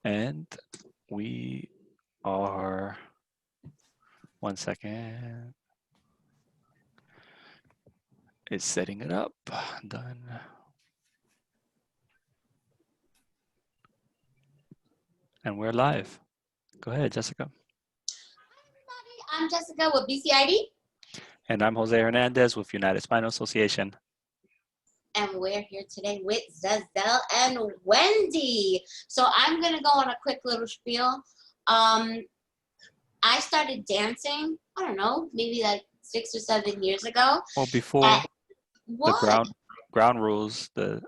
And we are, 1 second. It's setting it up. Done. And we're live. Go ahead, Jessica. I'm Jessica with BCID. And I'm Jose Hernandez with United Spinal Association. And we're here today with Zazel and Wendy. So I'm going to go on a quick little spiel. I started dancing, I don't know, maybe like 6 or 7 years ago. Well, before what? the ground rules, Yeah,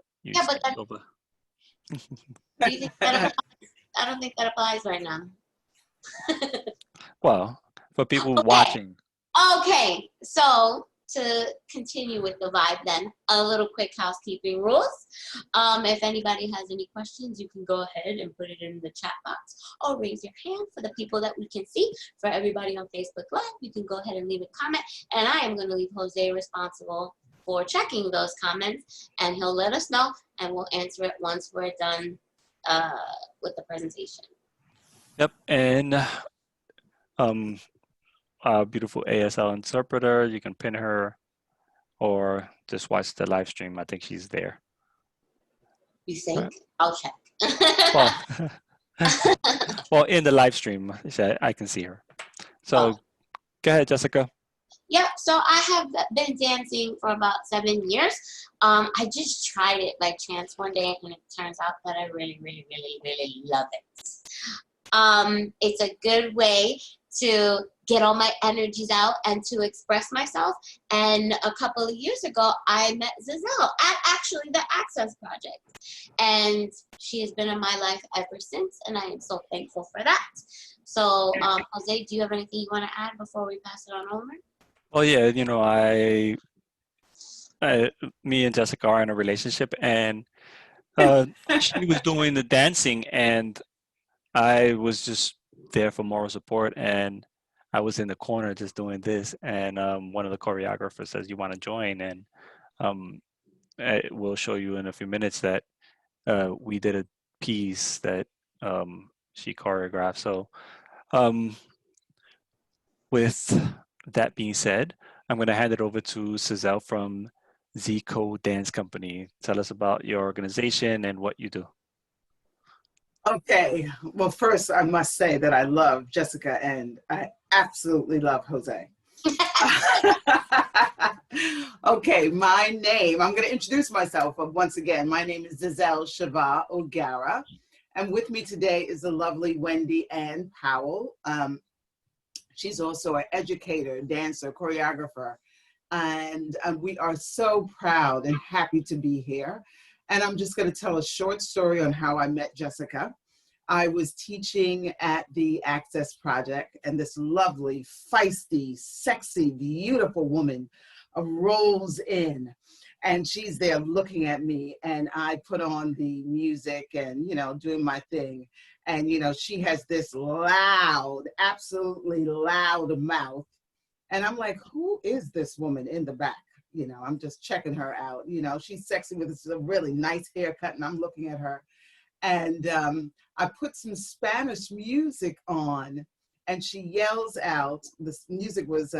but that, over. do you think that applies? I don't think that applies right now. Well, for people Okay. watching. Okay, so to continue with the vibe then, a little quick housekeeping rules. If anybody has any questions, you can go ahead and put it in the chat box or raise your hand for the people that we can see. For everybody on Facebook Live, you can go ahead and leave a comment, and I am going to leave Jose responsible for checking those comments, and he'll let us know, and we'll answer it once we're done with the presentation. Yep, and our beautiful ASL interpreter, you can pin her or just watch the live stream. I think she's there. You think? Right. I'll check. Well, in the live stream, I can see her. So go ahead, Jessica. Yep, so I have been dancing for about 7 years. I just tried it by chance one day, and it turns out that I really, really, really, really love it. It's a good way to get all my energies out and to express myself. And a couple of years ago, I met Zazel at actually the Access Project. And she has been in my life ever since, and I am so thankful for that. So, Jose, do you have anything you want to add before we pass it on over? Well, yeah, you know, me and Jessica are in a relationship, and she was doing the dancing, and I was just there for moral support, and I was in the corner just doing this, and one of the choreographers says, "You want to join?" And we'll show you in a few minutes that we did a piece that she choreographed. So with that being said, I'm going to hand it over to Zazel from Zico Dance Company. Tell us about your organization and what you do. Okay, well, first I must say that I love Jessica and I absolutely love Jose. Okay, my name, I'm going to introduce myself once again. My name is Zazel-Chavah O'Garra, and with me today is the lovely Wendy and Powell. She's also an educator, dancer, choreographer, and we are so proud and happy to be here. And I'm just going to tell a short story on how I met Jessica. I was teaching at the Access Project, and this lovely, feisty, sexy, beautiful woman rolls in, and she's there looking at me, and I put on the music and, you know, doing my thing. And, you know, she has this loud, absolutely loud mouth. And I'm like, who is this woman in the back? You know, I'm just checking her out. You know, she's sexy with this really nice haircut, and I'm looking at her. And I put some Spanish music on, and she yells out, this music was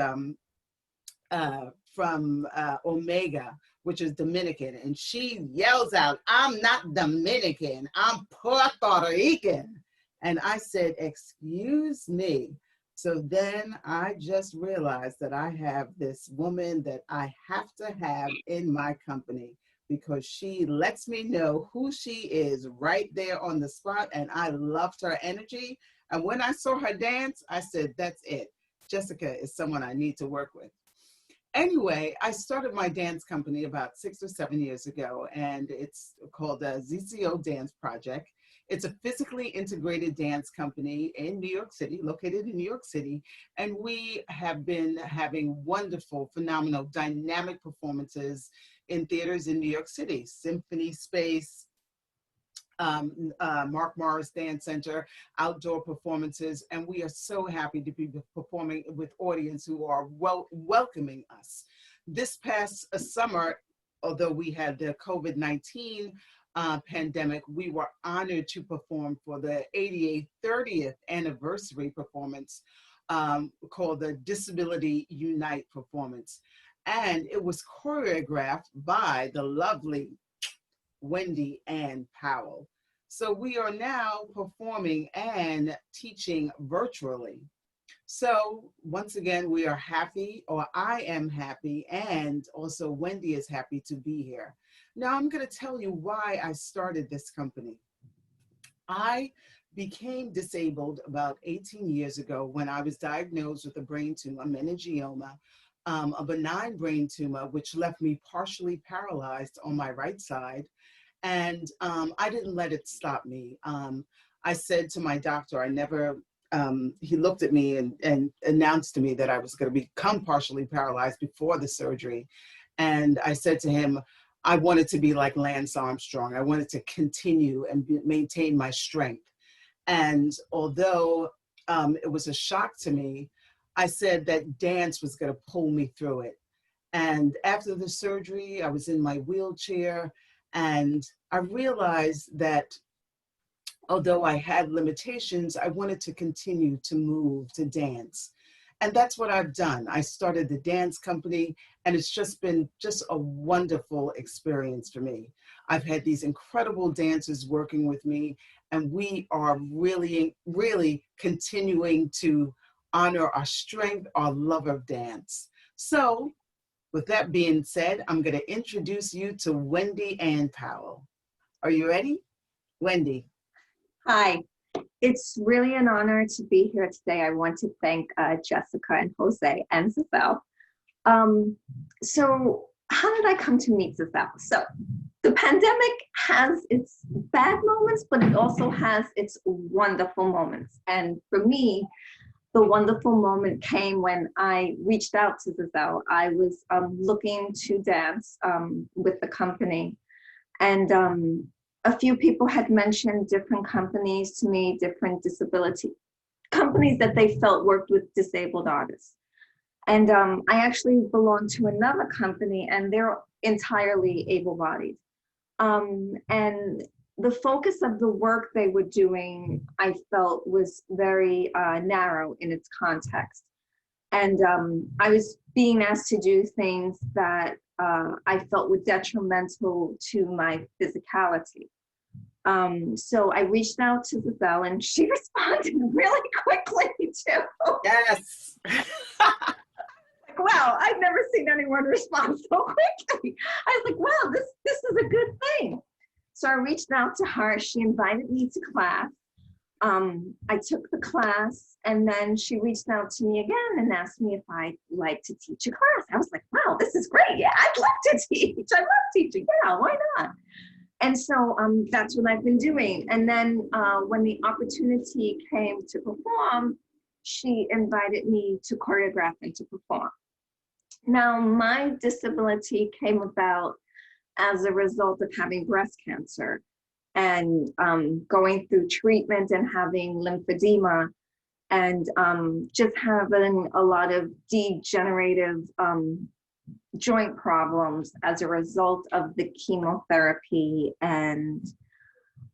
from Omega, which is Dominican. And she yells out, "I'm not Dominican, I'm Puerto Rican." And I said, "Excuse me." So then I just realized that I have this woman that I have to have in my company, because she lets me know who she is right there on the spot, and I loved her energy. And when I saw her dance, I said, that's it. Jessica is someone I need to work with. Anyway, I started my dance company about 6 or 7 years ago, and it's called the ZCO Dance Project. It's a physically integrated dance company in New York City, located in New York City, and we have been having wonderful, phenomenal, dynamic performances in theaters in New York City, Symphony Space, Mark Morris Dance Center, outdoor performances, and we are so happy to be performing with audience who are welcoming us. This past summer, although we had the COVID-19 pandemic, we were honored to perform for the 88th, 30th anniversary performance called the Disability Unite performance. And it was choreographed by the lovely Wendy and Powell. So we are now performing and teaching virtually. So once again, we are happy, or I am happy, and also Wendy is happy to be here. Now I'm going to tell you why I started this company. I became disabled about 18 years ago when I was diagnosed with a brain tumor, meningioma, a benign brain tumor, which left me partially paralyzed on my right side. And I didn't let it stop me. I said to my doctor, he looked at me and announced to me that I was going to become partially paralyzed before the surgery. And I said to him, I wanted to be like Lance Armstrong. I wanted to continue and maintain my strength. And although it was a shock to me, I said that dance was going to pull me through it. And after the surgery, I was in my wheelchair, and I realized that although I had limitations, I wanted to continue to move, to dance. And that's what I've done. I started the dance company, and it's just been a wonderful experience for me. I've had these incredible dancers working with me, and we are really, really continuing to honor our strength, our love of dance. So with that being said, I'm going to introduce you to Wendy and Powell. Are you ready? Wendy. Hi, it's really an honor to be here today. I want to thank Jessica and Jose and Zazel. So how did I come to meet Zazel? So the pandemic has its bad moments, but it also has its wonderful moments. And for me, the wonderful moment came when I reached out to Zazel. I was looking to dance with the company, and a few people had mentioned different companies to me, different disability companies that they felt worked with disabled artists. And I actually belong to another company, and they're entirely able-bodied. And the focus of the work they were doing, I felt, was very narrow in its context. And I was being asked to do things that I felt were detrimental to my physicality. So I reached out to Zazel, and she responded really quickly too. Yes. Like, wow, I've never seen anyone respond so quickly. I was like, wow, this is a good thing. So I reached out to her. She invited me to class. I took the class, and then she reached out to me again and asked me if I'd like to teach a class. I was like, wow, this is great. Yeah, I'd love to teach. I love teaching. Yeah, why not? And so that's what I've been doing. And then when the opportunity came to perform, she invited me to choreograph and to perform. Now, my disability came about as a result of having breast cancer and going through treatment and having lymphedema and just having a lot of degenerative joint problems as a result of the chemotherapy and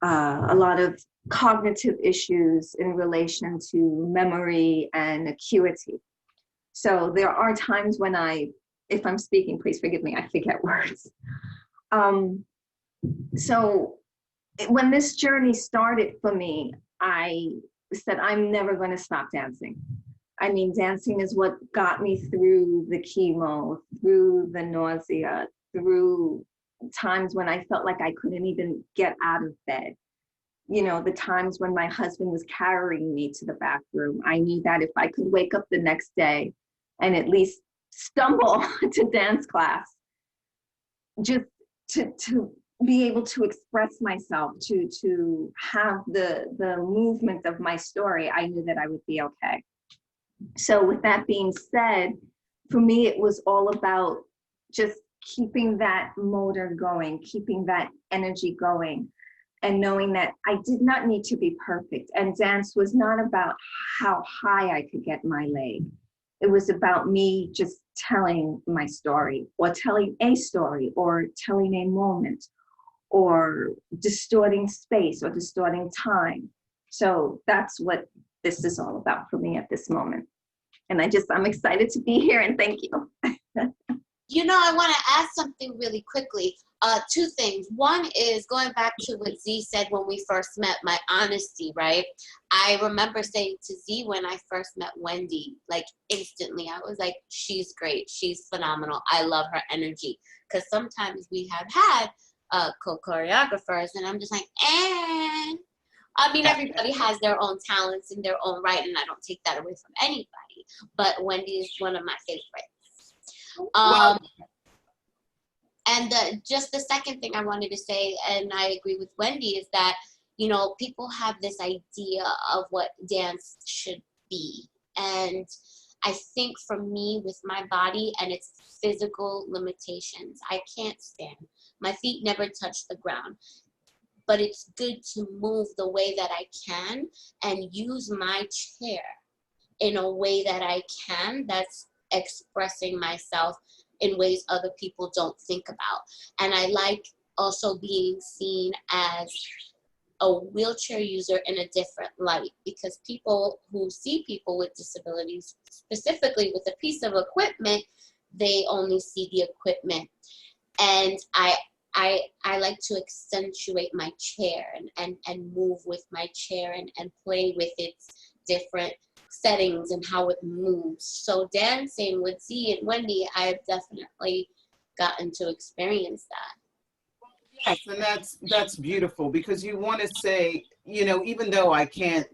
a lot of cognitive issues in relation to memory and acuity. So there are times when if I'm speaking, please forgive me, I forget words. So when this journey started for me, I said, I'm never going to stop dancing. I mean, dancing is what got me through the chemo, through the nausea, through times when I felt like I couldn't even get out of bed. You know, the times when my husband was carrying me to the bathroom, I knew that if I could wake up the next day and at least stumble to dance class, just to be able to express myself, to have the movement of my story, I knew that I would be okay. So with that being said, for me, it was all about just keeping that motor going, keeping that energy going, and knowing that I did not need to be perfect. And dance was not about how high I could get my leg. It was about me just telling my story, or telling a story, or telling a moment, or distorting space or distorting time. So that's what this is all about for me at this moment. And I'm excited to be here, and thank you. You know, I want to add something really quickly. Two things. One is going back to what Z said when we first met, my honesty, right? I remember saying to Z when I first met Wendy, like instantly, I was like, she's great. She's phenomenal. I love her energy. Because sometimes we have had co-choreographers, and I'm just like, eh. I mean, everybody has their own talents in their own right, and I don't take that away from anybody. But Wendy is one of my favorites. And just the second thing I wanted to say, and I agree with Wendy, is that, you know, people have this idea of what dance should be. And I think for me, with my body and its physical limitations, I can't stand. My feet never touch the ground. But it's good to move the way that I can and use my chair in a way that I can, that's expressing myself in ways other people don't think about. And I like also being seen as a wheelchair user in a different light, because people who see people with disabilities, specifically with a piece of equipment, they only see the equipment. And I like to accentuate my chair and move with my chair and play with its different settings and how it moves. So dancing with Z and Wendy, I've definitely gotten to experience that. Yes, and that's beautiful, because you want to say, you know, even though I can't,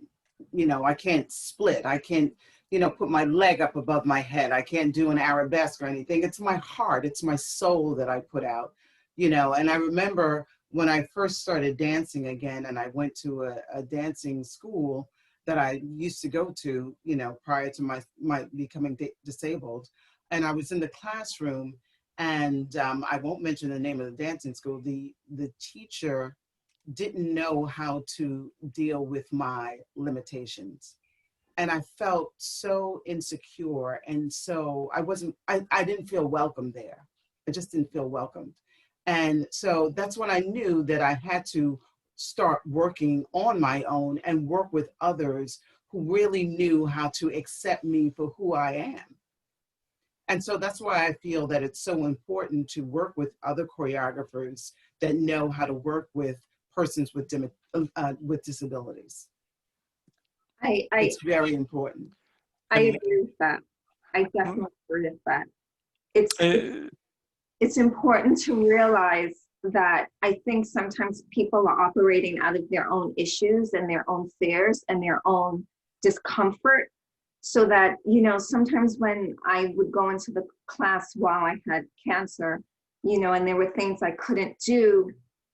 you know, I can't split, I can't, you know, put my leg up above my head, I can't do an arabesque or anything. It's my heart, it's my soul that I put out, you know. And I remember when I first started dancing again, and I went to a dancing school that I used to go to, you know, prior to my becoming disabled. And I was in the classroom, and I won't mention the name of the dancing school. The teacher didn't know how to deal with my limitations. And I felt so insecure. And so I didn't feel welcome there. I just didn't feel welcomed. And so that's when I knew that I had to start working on my own and work with others who really knew how to accept me for who I am. And so that's why I feel that it's so important to work with other choreographers that know how to work with persons with disabilities. It's very important. I agree with that. I definitely agree with that. It's important to realize that I think sometimes people are operating out of their own issues and their own fears and their own discomfort. So that, you know, sometimes when I would go into the class while I had cancer, you know, and there were things I couldn't do,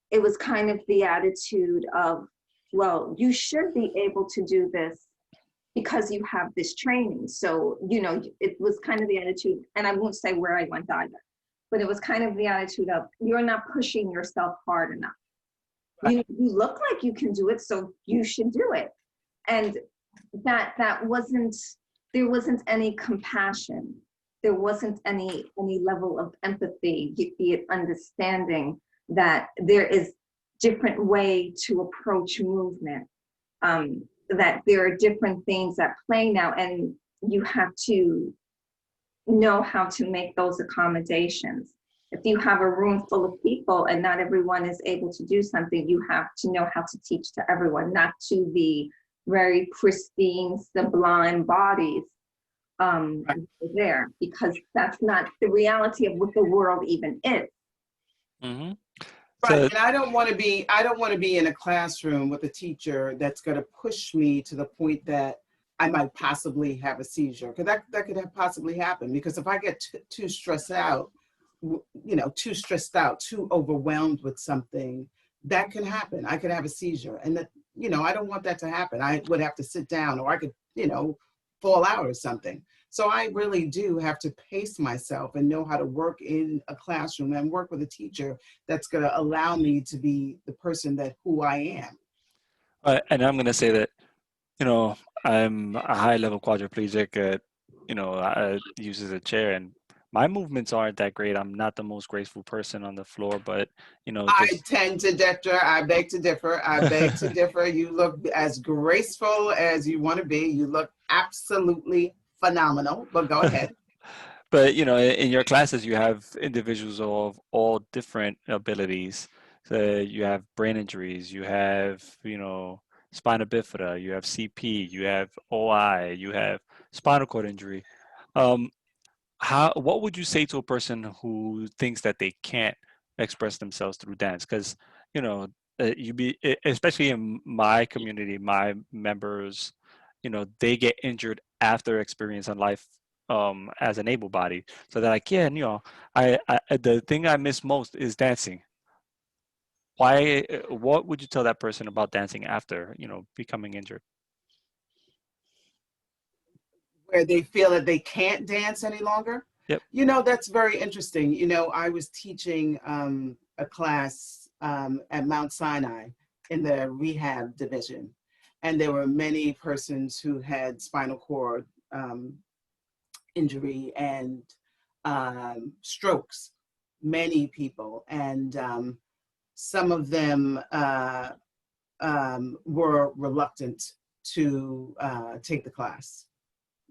it was kind of the attitude of, well, you should be able to do this because you have this training. So, you know, it was kind of the attitude, and I won't say where I went either, but it was kind of the attitude of, you're not pushing yourself hard enough. You know, you look like you can do it, so you should do it. And that wasn't, there wasn't any compassion. There wasn't any level of empathy, be it understanding that there is different way to approach movement, that there are different things at play now, and you have to know how to make those accommodations. If you have a room full of people and not everyone is able to do something, you have to know how to teach to everyone, not to the very pristine, sublime bodies there, because that's not the reality of what the world even is. Mm-hmm. Right, and I don't want to be in a classroom with a teacher that's going to push me to the point that I might possibly have a seizure, because that could have possibly happen. Because if I get too stressed out, too overwhelmed with something, that can happen. I could have a seizure, and that, you know, I don't want that to happen. I would have to sit down, or I could, you know, fall out or something. So I really do have to pace myself and know how to work in a classroom and work with a teacher that's going to allow me to be the person who I am. And I'm going to say that, you know, I'm a high-level quadriplegic at, uses a chair, and my movements aren't that great. I'm not the most graceful person on the floor, but I just tend to differ. I beg to differ. I beg to differ. You look as graceful as you want to be. You look absolutely phenomenal. But go ahead. But in your classes, you have individuals of all different abilities. So you have brain injuries, you have, spina bifida, you have CP, you have OI, you have spinal cord injury. Um, what would you say to a person who thinks that they can't express themselves through dance? Because, you know, especially in my community, my members, they get injured after experience in life as an able body. So they're like, yeah, the thing I miss most is dancing. Why, what would you tell that person about dancing after, becoming injured? Where they feel that they can't dance any longer. Yep. That's very interesting. I was teaching a class at Mount Sinai in the rehab division, and there were many persons who had spinal cord injury and strokes, many people, and some of them were reluctant to take the class.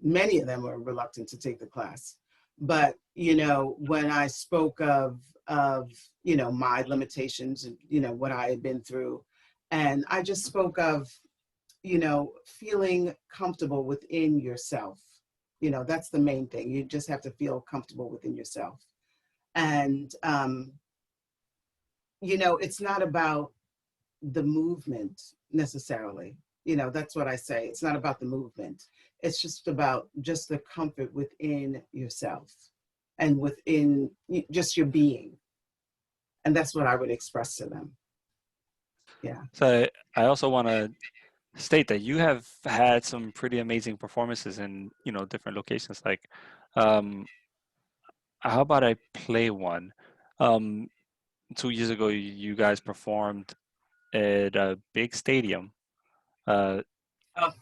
Many of them were reluctant to take the class. But, when I spoke of my limitations and, what I had been through, and I just spoke of, feeling comfortable within yourself. That's the main thing. You just have to feel comfortable within yourself. And, it's not about the movement necessarily. That's what I say. It's not about the movement. It's just about just the comfort within yourself and within just your being. And that's what I would express to them. Yeah. So I also want to state that you have had some pretty amazing performances in, different locations. Like, how about I play one? 2 years ago, you guys performed at a big stadium uh, Oh,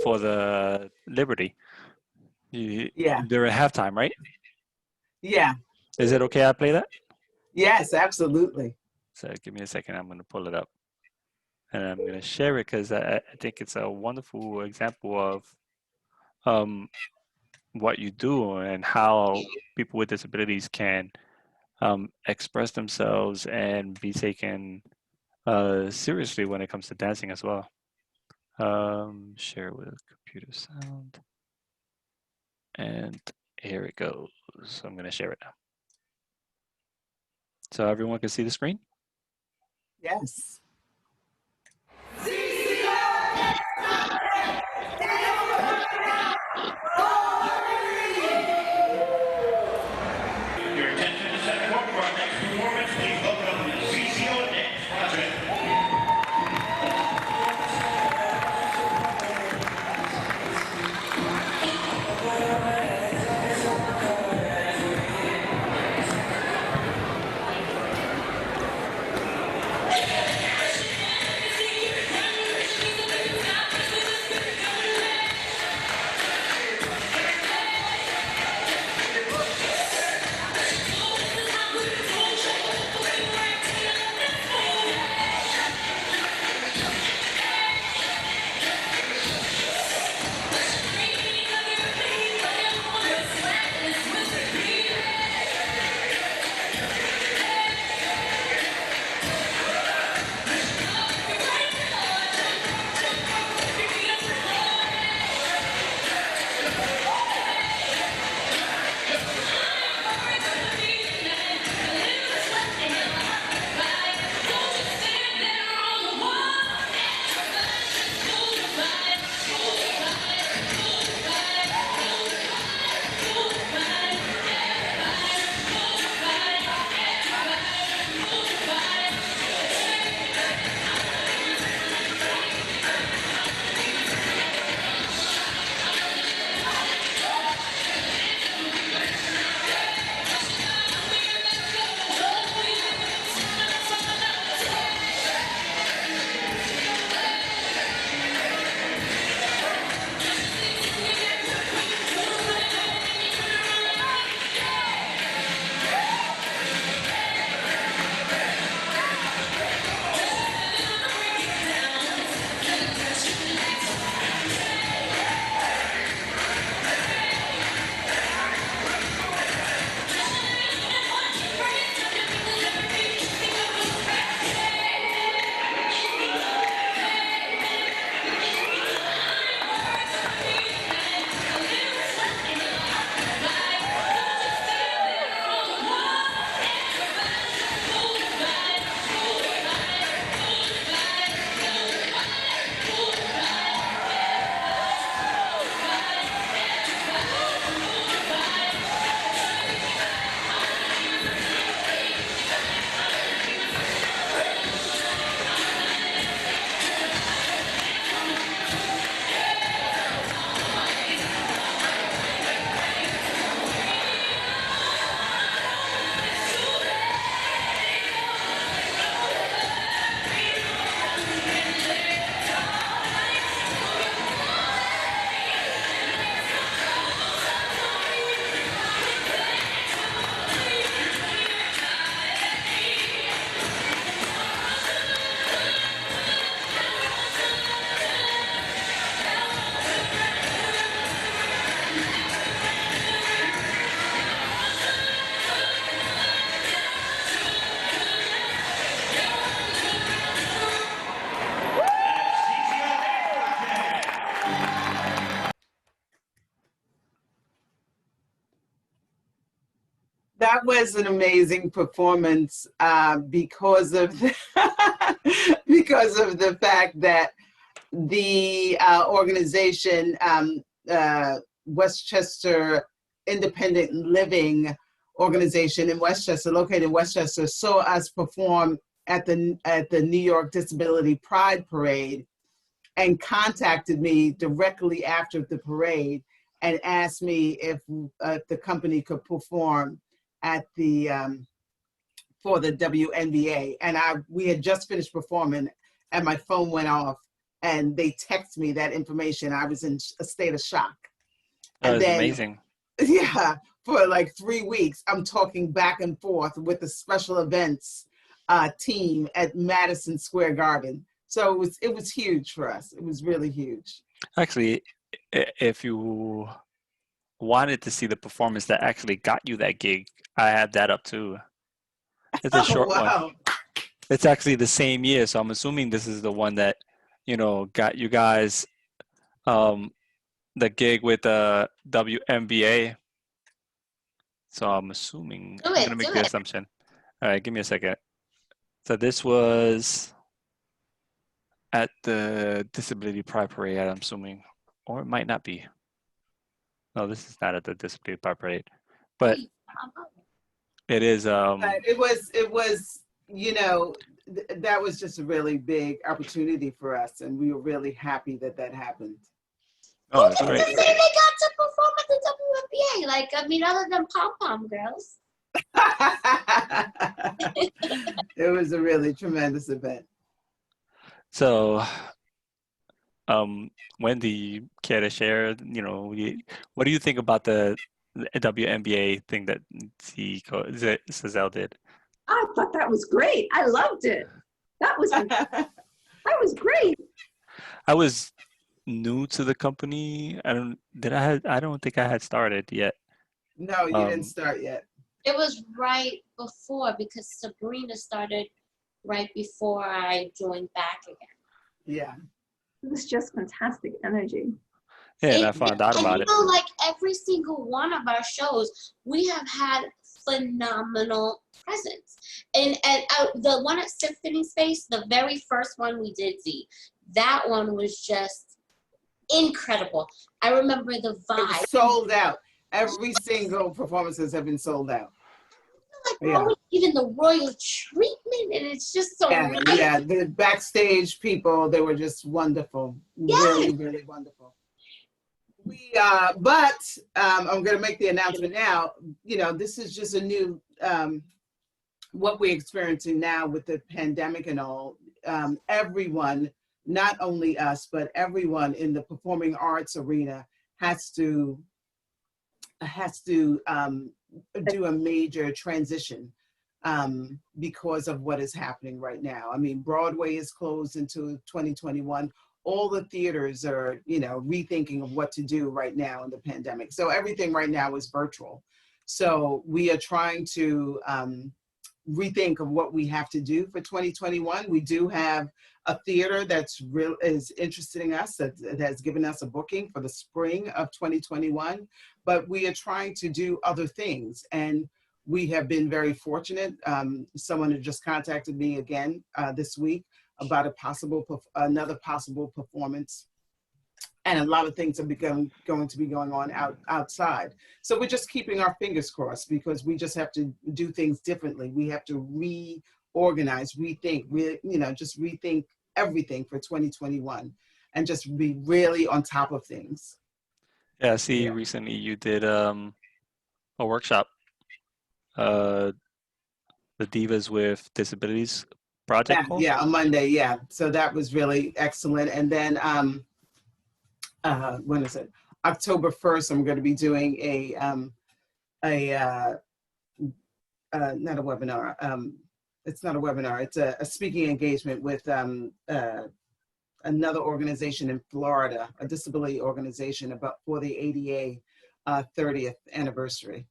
for the Liberty. yeah. During halftime, right? Yeah. Is it okay I play that? Yes, absolutely. So give me a second. I'm going to pull it up. And I'm going to share it because I think it's a wonderful example of what you do and how people with disabilities can express themselves and be taken seriously when it comes to dancing as well. Share with computer sound. And here it goes. I'm going to share it now. So everyone can see the screen? Yes. Your attention is set for our next performance. Please welcome Zazel Project. That was an amazing performance because of because of the fact that the organization, Westchester Independent Living Organization in Westchester, located in Westchester, saw us perform at the New York Disability Pride Parade and contacted me directly after the parade and asked me if the company could perform at the for the WNBA. And we had just finished performing, and my phone went off, and they texted me that information. I was in a state of shock. That And was then, amazing. yeah, for like 3 weeks, I'm talking back and forth with the special events team at Madison Square Garden. So it was huge for us. It was really huge. Actually, if you wanted to see the performance that actually got you that gig, I had that up too. It's a Oh, short one. wow. It's actually the same year, so I'm assuming this is the one that, got you guys the gig with the WNBA. So I'm assuming, Do I'm it, gonna make do the it. assumption. All right, give me a second. So this was at the Disability Pride Parade, I'm assuming, or it might not be. No, this is not at the Disability Pride Parade, but it is. But it was, that was just a really big opportunity for us, and we were really happy that that happened. Oh, Who it's did great. they say they got to perform at the WNBA? Like, I mean, other than pom-pom girls. It was a really tremendous event. So, Wendy, care to share? What do you think about the WNBA thing that Zazel did? I thought that was great. I loved it. That was great. I was new to the company. I don't think I had started yet. No, you didn't start yet. It was right before, because Sabrina started right before I joined back again. Yeah. It was just fantastic energy. Yeah, and I found out about it. Like every single one of our shows, we have had phenomenal presence. And the one at Symphony Space, the very first one we did, that one was just incredible. I remember the It vibe. was sold out. Every single performances have been sold out. Like we're always given the royal treatment, and it's just so nice. Yeah. The backstage people, they were just wonderful. Yes. Really, really wonderful. But I'm going to make the announcement now. This is just a new, what we're experiencing now with the pandemic and all. Everyone, not only us, but everyone in the performing arts arena has to do a major transition because of what is happening right now. I mean, Broadway is closed until 2021. All the theaters are, rethinking of what to do right now in the pandemic. So everything right now is virtual. So we are trying to rethink of what we have to do for 2021. We do have a theater is interested in us, that has given us a booking for the spring of 2021, but we are trying to do other things. And we have been very fortunate. Someone had just contacted me again this week about another possible performance. And a lot of things are going to be going on outside. So we're just keeping our fingers crossed, because we just have to do things differently. We have to reorganize, just rethink everything for 2021 and just be really on top of things. Yeah, I see recently you did a workshop, the Divas with Disabilities project call? Yeah, on Monday, yeah. So that was really excellent. And then when is it? October 1st, I'm going to be doing not a webinar. It's not a webinar. It's a speaking engagement with another organization in Florida, a disability organization, for the ADA 30th anniversary.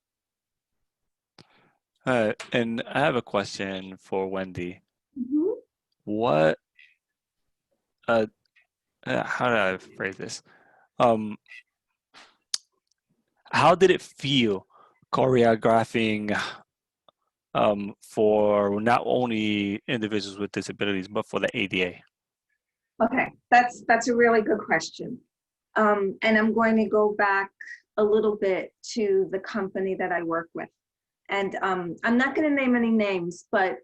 And I have a question for Wendy. Mhm. What, how did I phrase this? How did it feel choreographing for not only individuals with disabilities, but for the ADA? Okay, that's a really good question. And I'm going to go back a little bit to the company that I work with. And I'm not going to name any names, but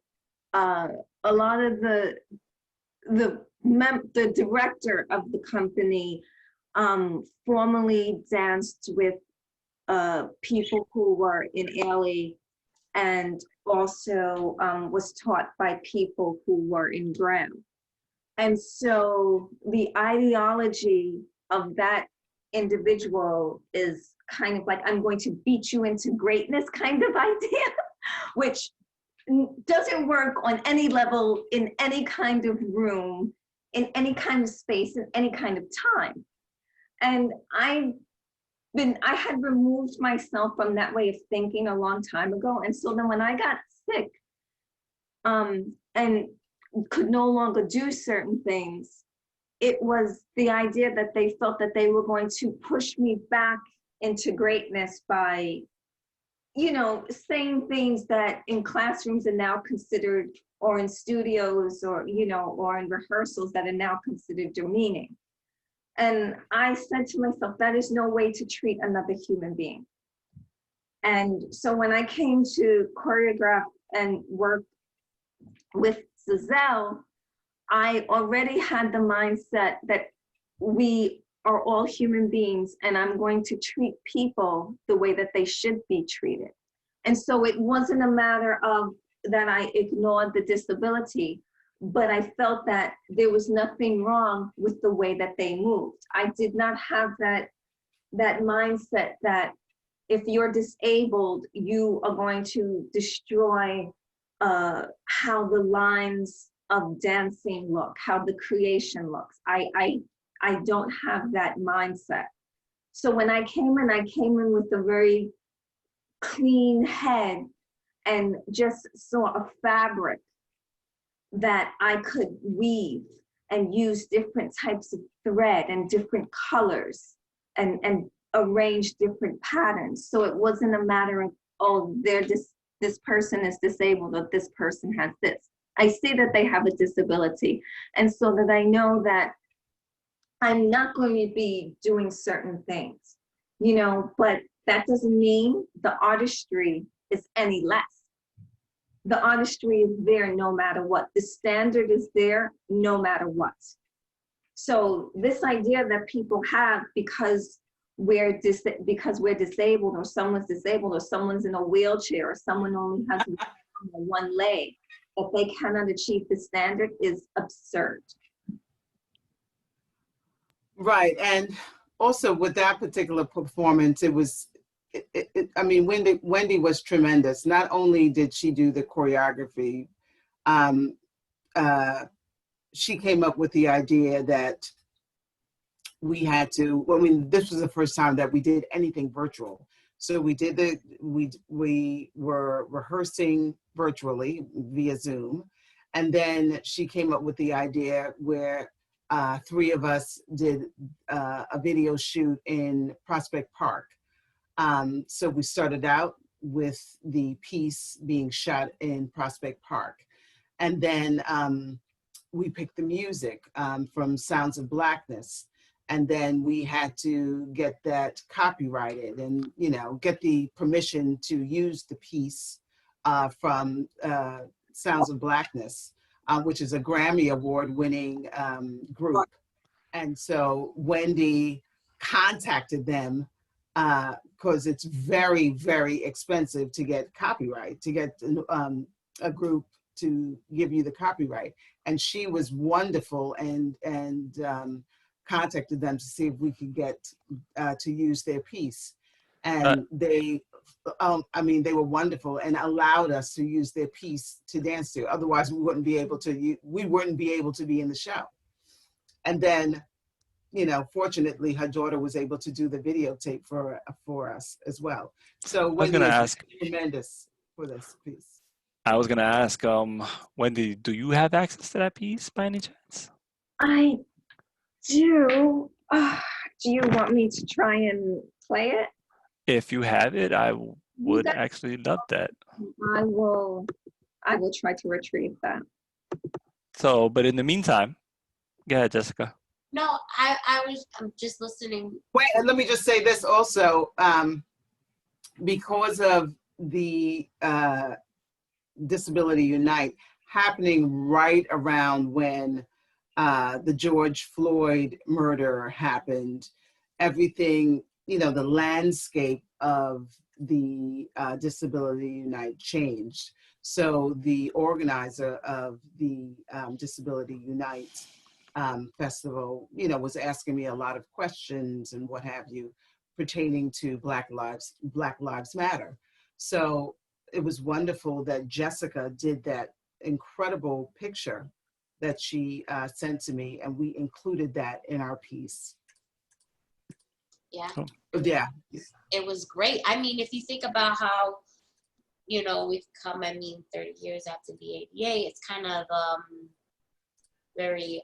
a lot of the director of the company formerly danced with people who were in ALE, and also was taught by people who were in Brown. And so the ideology of that individual is kind of like, I'm going to beat you into greatness kind of idea, which doesn't work on any level, in any kind of room, in any kind of space, in any kind of time. And I had removed myself from that way of thinking a long time ago. And so then when I got sick, and could no longer do certain things, it was the idea that they felt that they were going to push me back into greatness by, you know, saying things that in classrooms are now considered, or in studios, or, you know, or in rehearsals that are now considered demeaning. And I said to myself, that is no way to treat another human being. And so when I came to choreograph and work with Zazel, I already had the mindset that we are all human beings, and I'm going to treat people the way that they should be treated. And so it wasn't a matter of that I ignored the disability, but I felt that there was nothing wrong with the way that they moved. I did not have that mindset that if you're disabled, you are going to destroy how the lines of dancing look, how the creation looks. I don't have that mindset. So when I came in with a very clean head and just saw a fabric that I could weave and use different types of thread and different colors and arrange different patterns. So it wasn't a matter of, oh, this person is disabled, or this person has this. I see that they have a disability, and so that I know that I'm not going to be doing certain things, you know, but that doesn't mean the artistry is any less. The artistry is there no matter what. The standard is there no matter what. So this idea that people have because we're disabled, or someone's disabled, or someone's in a wheelchair, or someone only has one leg, that they cannot achieve the standard is absurd. Right, and also with that particular performance, it was, I mean, Wendy was tremendous. Not only did she do the choreography, she came up with the idea that we had to, I mean, this was the first time that we did anything virtual. So we were rehearsing virtually via Zoom. And then she came up with the idea where 3 of us did a video shoot in Prospect Park. So we started out with the piece being shot in Prospect Park. And then we picked the music from Sounds of Blackness. And then we had to get that copyrighted and, you know, get the permission to use the piece from Sounds of Blackness, which is a Grammy Award-winning group. And so Wendy contacted them because it's very, very expensive to get copyright, to get a group to give you the copyright. And she was wonderful and contacted them to see if we could get to use their piece. And they, I mean, they were wonderful and allowed us to use their piece to dance to. Otherwise, we wouldn't be able to be in the show. And then, you know, fortunately, her daughter was able to do the videotape for us as well. So Wendy is tremendous for this piece. I was gonna ask, Wendy, do you have access to that piece by any chance? I do. Do you want me to try and play it? If you have it, I would actually love that. I will try to retrieve that. So, but in the meantime, go ahead, Jessica. No, I'm just listening. Wait, and let me just say this also, because of the Disability Unite happening right around when the George Floyd murder happened, everything, the landscape of the Disability Unite changed. So the organizer of the Disability Unite festival, was asking me a lot of questions and what have you pertaining to Black Lives Matter. So it was wonderful that Jessica did that incredible picture that she sent to me, and we included that in our piece. Yeah. Oh. Yeah. It was great. I mean, if you think about how, we've come, 30 years after the ADA, it's kind of very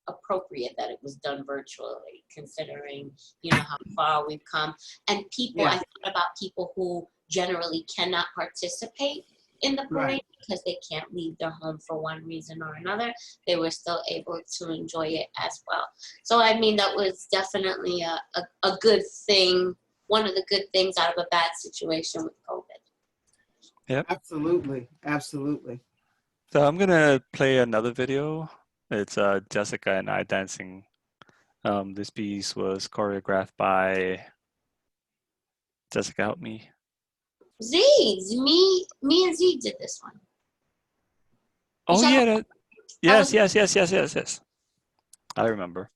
appropriate that it was done virtually, considering, how far we've come. And people, I thought about people who generally cannot participate in the parade because they can't leave their home for one reason or another. They were still able to enjoy it as well. So, that was definitely a good thing, one of the good things out of a bad situation with COVID. Yep. Absolutely. Absolutely. So I'm gonna play another video. It's Jessica and I dancing. This piece was choreographed by Jessica. Help me. Me and Z did this one. Oh yeah. was- Yes. I remember.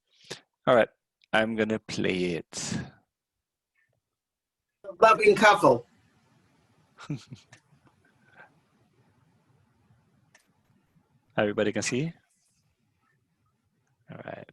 All right. I'm gonna play it. Loving couple. Everybody can see. All right.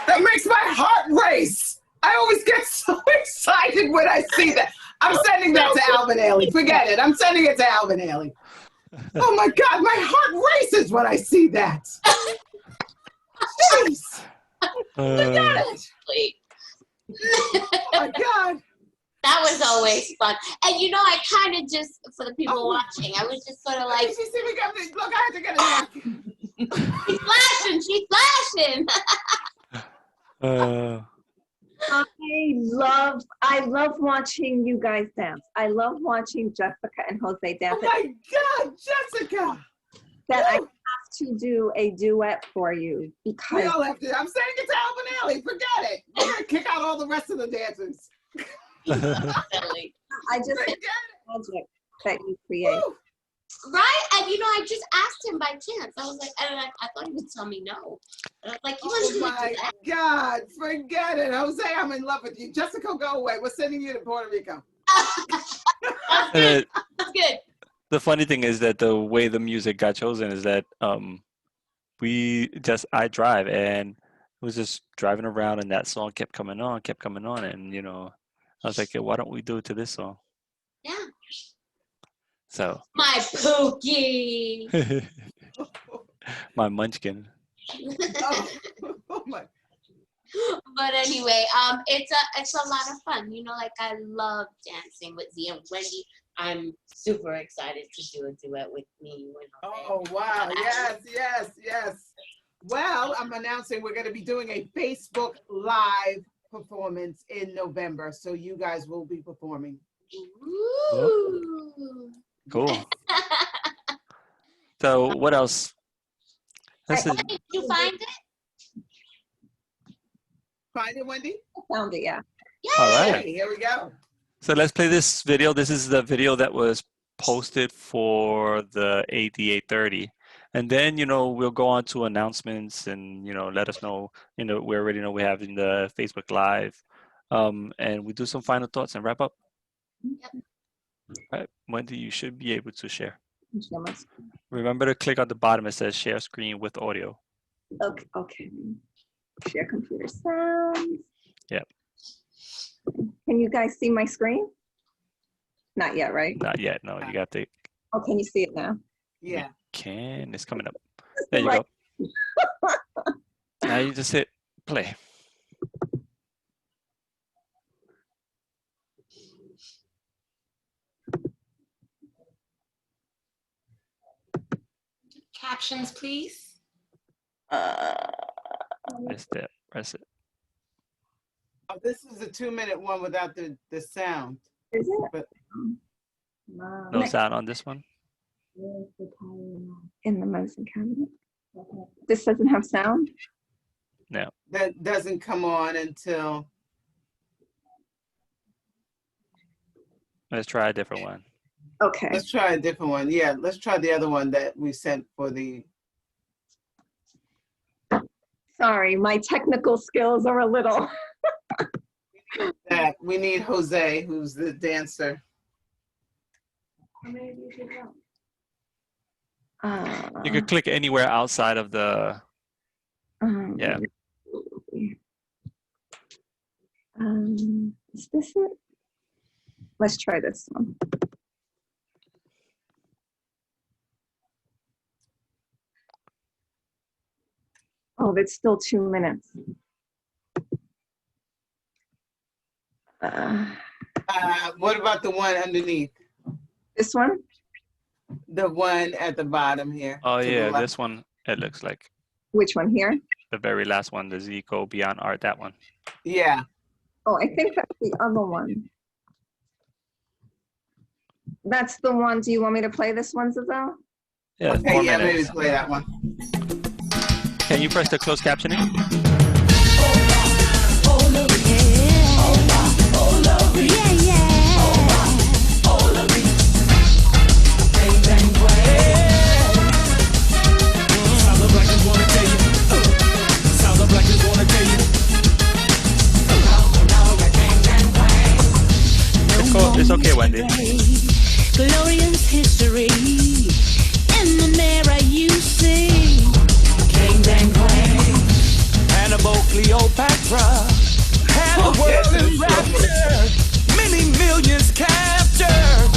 That makes my heart race. I always get so excited when I see that. I'm sending that to Alvin Ailey. Forget it. I'm sending it to Alvin Ailey. Oh my God, my heart races when I see that. Jeez. Forget it. Oh my God. That was always fun. And you know, I kind of just, for the people watching, I was just sort of like, You see me got this. Look, I have to get a napkin. she's flashing. I love watching you guys dance. I love watching Jessica and Jose dance. Oh my God, Jessica. That I have to do a duet for you We because all have to. I'm sending it to Alvin Ailey. Forget it. We're gonna kick out all the rest of the dancers. Definitely. I just Forget think the magic that you create. Woo. Right? And you know, I just asked him by chance. I was like, and I thought he would tell me no. And I was like, you want to Oh do my that? God, forget it. Jose, I'm in love with you. Jessica, go away. We're sending you to Puerto Rico. That's good. That's good. The funny thing is that the way the music got chosen is that I drive and was just driving around and that song kept coming on, and you know, I was like, why don't we do it to this song? Yeah. So My Pookie. my munchkin. Oh my. But anyway, it's a lot of fun. You know, like I love dancing with Z and Wendy. I'm super excited to do a duet with me. Oh wow. Yes. Well, I'm announcing we're going to be doing a Facebook Live performance in November. So you guys will be performing. Ooh. Cool. So what else? Did you find it? Find it, Wendy? I found it, yeah. Yay! All right. Hey, here we go. So let's play this video. This is the video that was posted for the AD830. And then, you know, we'll go on to announcements and, you know, let us know, you know, we already know we have in the Facebook Live. And we do some final thoughts and wrap up. Yep. All right, Wendy, you should be able to share. Share my screen. Remember to click on the bottom. It says share screen with audio. Okay. Share computer sounds. Yep. Can you guys see my screen? Not yet, right? Not yet. No, you got to. Oh, can you see it now? Yeah. It's coming up. There you go. Now you just hit play. Captions, please. Press it. Oh, this is a 2-minute one without the sound. Is it? But No sound on this one? In the medicine cabinet. This doesn't have sound? No. that doesn't come on until Let's try a different one. Okay. let's try a different one. Yeah, let's try the other one that we sent for the Sorry, my technical skills are a little. that we need Jose, who's the dancer. You could click anywhere outside of the. Yeah. Is this it? Let's try this one. Oh, it's still 2 minutes. What about the one underneath? This one? The one at the bottom here. Oh to the yeah, left. this one. It looks like Which one here? the very last one. The Zico Beyond Art. That one. Yeah. Oh, I think that's the other one. That's the one. Do you want me to play this one, Zazel? Yeah. Okay, 4 yeah, maybe minutes. play that one. Can you press the closed captioning? It's okay, Wendy. Glorious history in the mirror you see. Bang bang Cleopatra had the world in rapture. Many millions captured.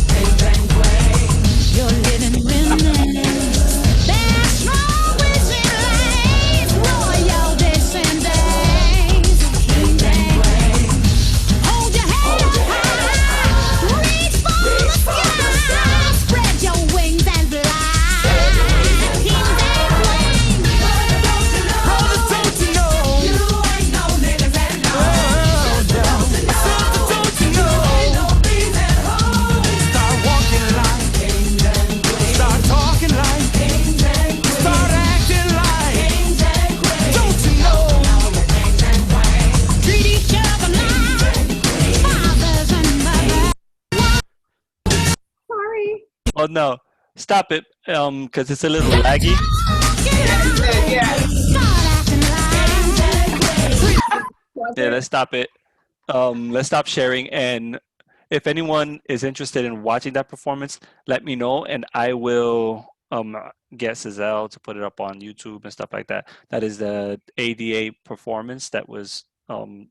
Bang, bang, bang. You're living with me. There's strong within lanes, royal descendants. Bang, bang, bang. Hold your head up high, reach for the sky, spread your wings and fly. Kings and queens. Brothers, don't you know? You ain't no niggas at all. Sisters, don't you know? Start walking like, start talking like, start acting like. Don't you know? Treat each other like fathers and mothers. Sorry. Oh no, stop it, because it's a little laggy. Yeah. Start acting like. Yeah, let's stop it. Let's stop sharing. And if anyone is interested in watching that performance, let me know, and I will get Zazel to put it up on YouTube and stuff like that. That is the ADA performance that was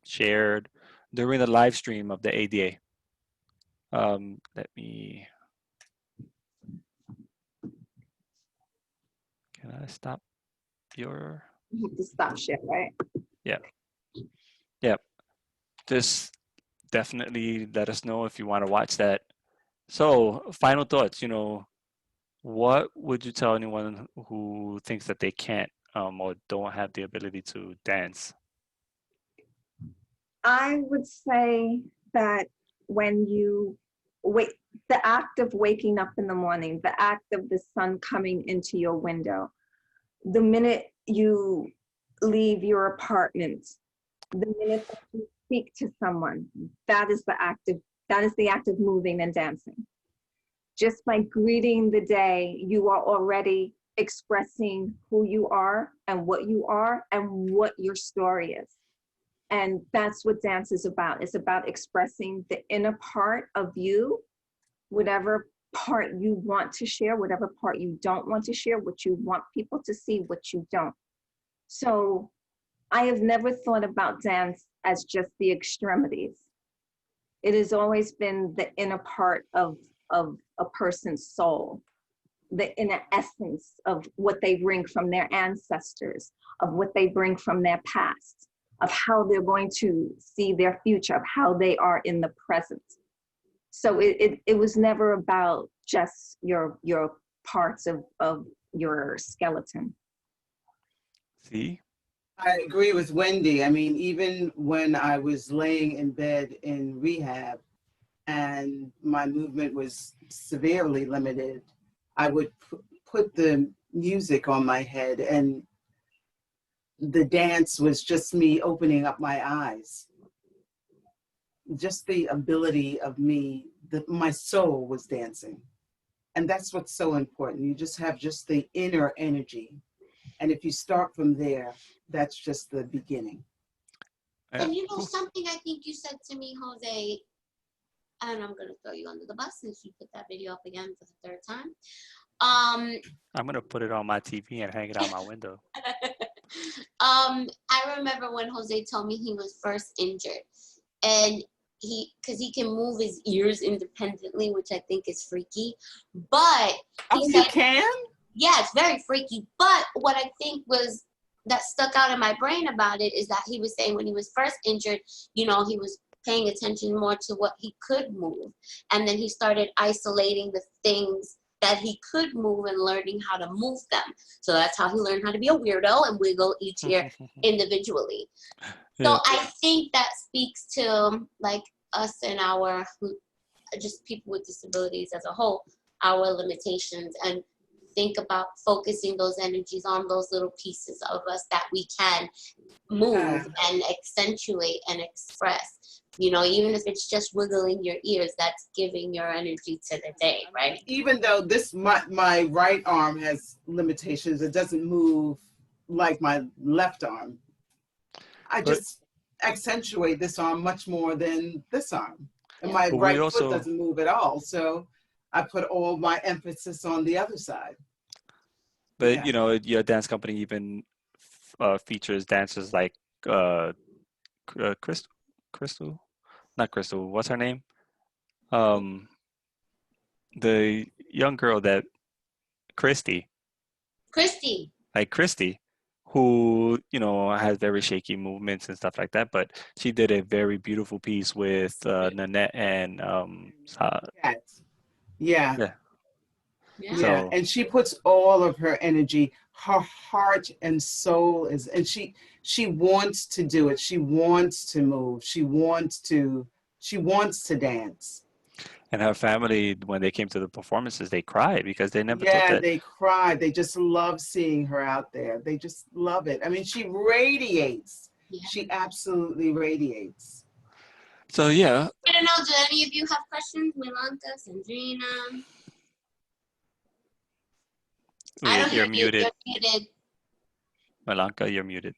shared during the live stream of the ADA. Let me. Can I stop your? You have to stop shit, right? Yeah. Just definitely let us know if you want to watch that. So, final thoughts. What would you tell anyone who thinks that they can't or don't have the ability to dance? I would say that when you wake, the act of waking up in the morning, the act of the sun coming into your window, the minute you leave your apartment, the minute that you speak to someone, that is the act of moving and dancing. Just by greeting the day, you are already expressing who you are and what your story is. And that's what dance is about. It's about expressing the inner part of you, whatever part you want to share, whatever part you don't want to share, what you want people to see, what you don't. So I have never thought about dance as just the extremities. It has always been the inner part of a person's soul, the inner essence of what they bring from their ancestors, of what they bring from their past, of how they're going to see their future, of how they are in the present. So it was never about just your parts of your skeleton. See? I agree with Wendy. I mean, even when I was laying in bed in rehab and my movement was severely limited, I would put the music on my head, and the dance was just me opening up my eyes. Just the ability of me, my soul was dancing. And that's what's so important. You just have just the inner energy. And if you start from there, that's just the beginning. And something I think you said to me, Jose, and I'm going to throw you under the bus since you put that video up again for the third time. I'm going to put it on my TV and hang it out my window. I remember when Jose told me he was first injured, and because he can move his ears independently, which I think is freaky, but he said, you can? Yeah, it's very freaky. But what I think was that stuck out in my brain about it is that he was saying when he was first injured, he was paying attention more to what he could move. And then he started isolating the things that he could move and learning how to move them. So that's how he learned how to be a weirdo and wiggle each ear individually. So I think that speaks to like us and just people with disabilities as a whole, our limitations, and think about focusing those energies on those little pieces of us that we can move and accentuate and express. Even if it's just wiggling your ears, that's giving your energy to the day, right? Even though my right arm has limitations, it doesn't move like my left arm. I just accentuate this arm much more than this arm. And my right foot doesn't move at all. So I put all my emphasis on the other side. But your dance company even features dancers like Crystal, Crystal, not Crystal. What's her name? Um, the young girl that Christy, Christy. like Christy, who has very shaky movements and stuff like that. But she did a very beautiful piece with Nanette and Cats. Yeah. yeah. Yeah. Yeah, So and she puts all of her energy, her heart and soul is, and she wants to do it. She wants to move. She wants to dance. and her family, when they came to the performances, they cried because they never thought Yeah, that. they cried. They just love seeing her out there. They just love it. I mean, she radiates. Yeah. She absolutely radiates. So yeah, I don't know, do any of you have questions? Milanta, Sandrina? I don't you're hear you. muted, You're muted. Malanka. You're muted.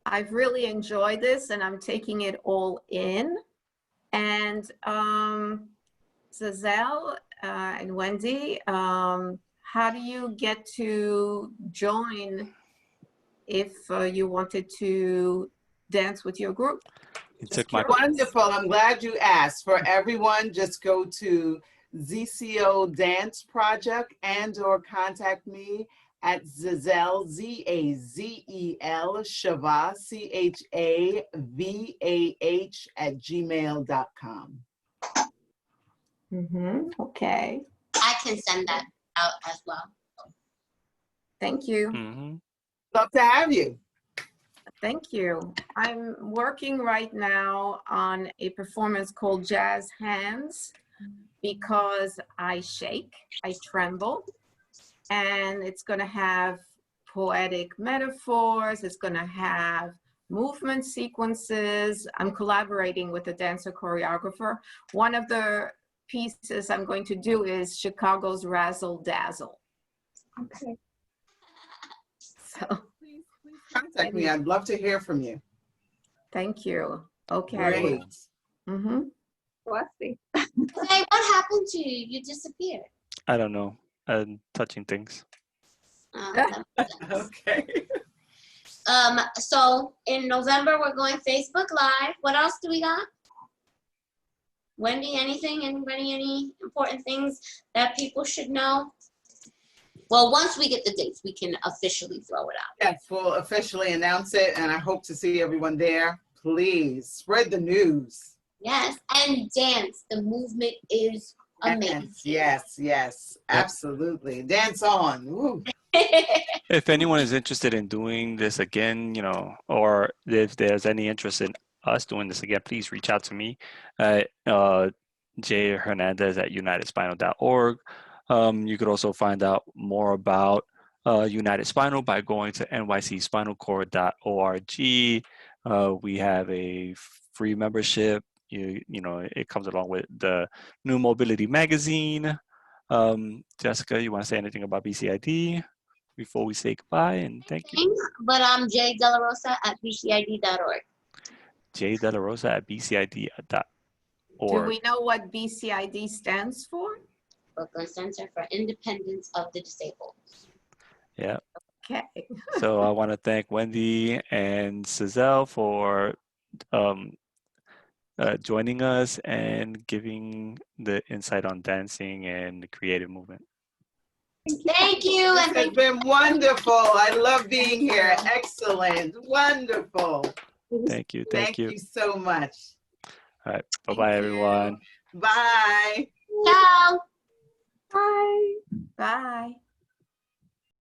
I've really enjoyed this and I'm taking it all in. And Zazel and Wendy, how do you get to join if you wanted to dance with your group? You Just took my curious. Wonderful. I'm glad you asked. For everyone, just go to ZCO Dance Project or contact me at Zazel, Zazel, Chavah, Chavah @gmail.com. Okay. I can send that out as well. Thank you. hmm Love to have you. Thank you. I'm working right now on a performance called Jazz Hands because I shake, I tremble, and it's going to have poetic metaphors. It's going to have movement sequences. I'm collaborating with a dancer choreographer. One of the pieces I'm going to do is Chicago's Razzle Dazzle. Okay. So Please contact me. I'd love to hear from you. thank you. Okay. Great. Mm-hmm. Hey, what happened to you? You disappeared. I don't know. Touching things. That makes sense. Okay. So in November, we're going Facebook Live. What else do we got? Wendy, anything? Anybody, any important things that people should know? Well, once we get the dates, we can officially throw it out. Yes, we'll officially announce it, and I hope to see everyone there. Please spread the news. Yes, and dance. The movement is amazing. Yes, absolutely. Dance on. Woo. If anyone is interested in doing this again, or if there's any interest in us doing this again, please reach out to me at Jay Hernandez at unitedspinal.org. You could also find out more about United Spinal by going to nycspinalcorps.org. We have a free membership. It comes along with the new Mobility magazine. Jessica, you want to say anything about BCID before we say goodbye? And thank you. But I'm Jay Della Rosa at bcid.org. Jay Della Rosa at bcid.org. Do we know what BCID stands for? Brooklyn Center for Independence of the Disabled. Yeah. Okay. So I want to thank Wendy and Zazel for joining us and giving the insight on dancing and the creative movement. Thank you. This And has thank been wonderful. I love being here. Excellent. Wonderful. Thank you. Thank you so much. All right. Bye-bye, everyone. Bye. Ciao. Bye. Bye.